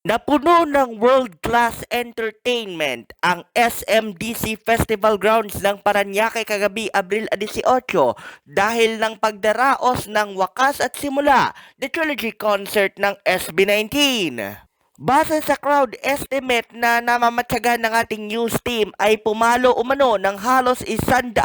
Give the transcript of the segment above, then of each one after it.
Napuno ng world-class entertainment ang SMDC Festival Grounds ng Paranaque kagabi Abril 18 dahil ng pagdaraos ng Wakas at Simula, the trilogy concert ng SB19. Base sa crowd estimate na namamatyagan ng ating news team ay pumalo umano ng halos 100,000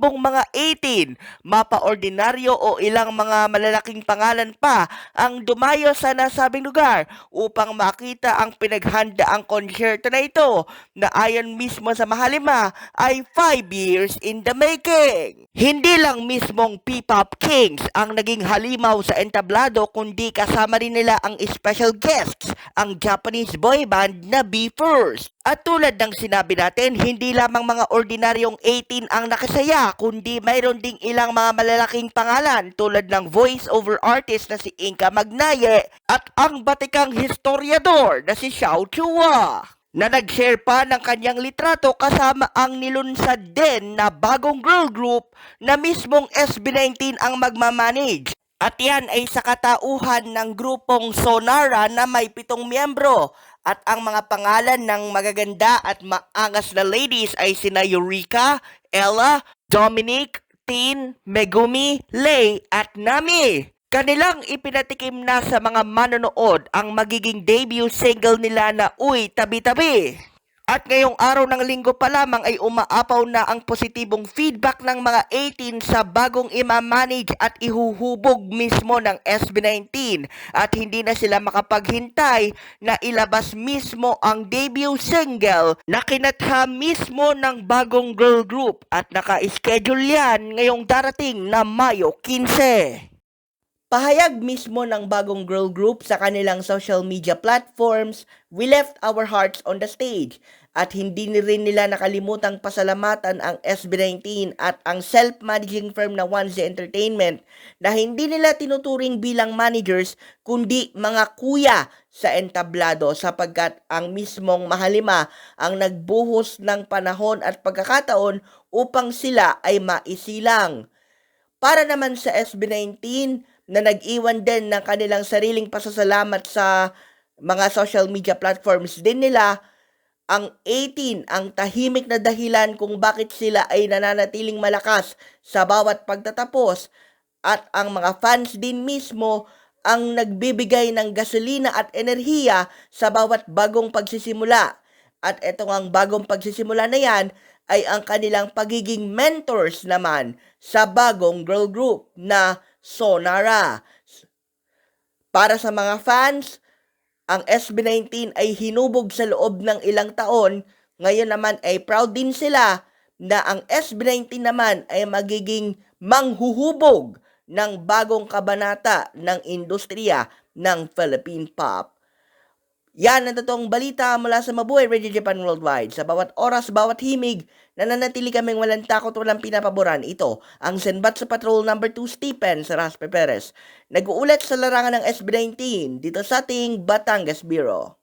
mga 18, mapa-ordinaryo o ilang mga malalaking pangalan pa ang dumayo sa nasabing lugar upang makita ang pinaghandaang konsyerto na ito na ayon mismo sa Mahalima ay 5 years in the making. Hindi lang mismong P-Pop Kings ang naging halimaw sa entablado kundi kasama rin nila ang special guests, ang Japanese boy band na BE:FIRST. At tulad ng sinabi natin, hindi lamang mga ordinaryong 18 ang nakasaya, kundi mayroon ding ilang mga malalaking pangalan tulad ng voice-over artist na si Inka Magnaye at ang batikang historiador na si Xiao Chua na nag-share pa ng kanyang litrato kasama ang nilunsad din na bagong girl group na mismong SB19 ang magmamanage. At yan ay sa katauhan ng grupong Sonara na may 7 miyembro. At ang mga pangalan ng magaganda at maangas na ladies ay sina Eureka, Ella, Dominic, Tin, Megumi, Lay at Nami. Kanilang ipinatikim na sa mga manonood ang magiging debut single nila na Uy Tabi-Tabi. At ngayong araw ng linggo pa lamang ay umaapaw na ang positibong feedback ng mga 18 sa bagong imamanage at ihuhubog mismo ng SB19 at hindi na sila makapaghintay na ilabas mismo ang debut single na kinatha mismo ng bagong girl group at naka-schedule yan ngayong darating na Mayo 15. Pahayag mismo ng bagong girl group sa kanilang social media platforms, "We left our hearts on the stage." At hindi rin nila nakalimutang pasalamatan ang SB19 at ang self-managing firm na 1Z Entertainment na hindi nila tinuturing bilang managers kundi mga kuya sa entablado sapagkat ang mismong Mahalima ang nagbuhos ng panahon at pagkakataon upang sila ay maisilang. Para naman sa SB19 na nag-iwan din ng kanilang sariling pasasalamat sa mga social media platforms din nila, ang 18 ang tahimik na dahilan kung bakit sila ay nananatiling malakas sa bawat pagtatapos at ang mga fans din mismo ang nagbibigay ng gasolina at enerhiya sa bawat bagong pagsisimula. At etong ang bagong pagsisimula na yan ay ang kanilang pagiging mentors naman sa bagong girl group na Sonara. Para sa mga fans, ang SB19 ay hinubog sa loob ng ilang taon. Ngayon naman ay proud din sila na ang SB19 naman ay magiging manghuhubog ng bagong kabanata ng industriya ng Philippine pop. Yan ang totoong balita mula sa Mabuhay Radio Japan Worldwide. Sa bawat oras, bawat himig, nananatili kaming walang takot, walang pinapaboran. Ito ang Senbat sa Patrol number 2 Stephen Saraspe Perez. Nag-uulat sa larangan ng SB19 dito sa ating Batangas Bureau.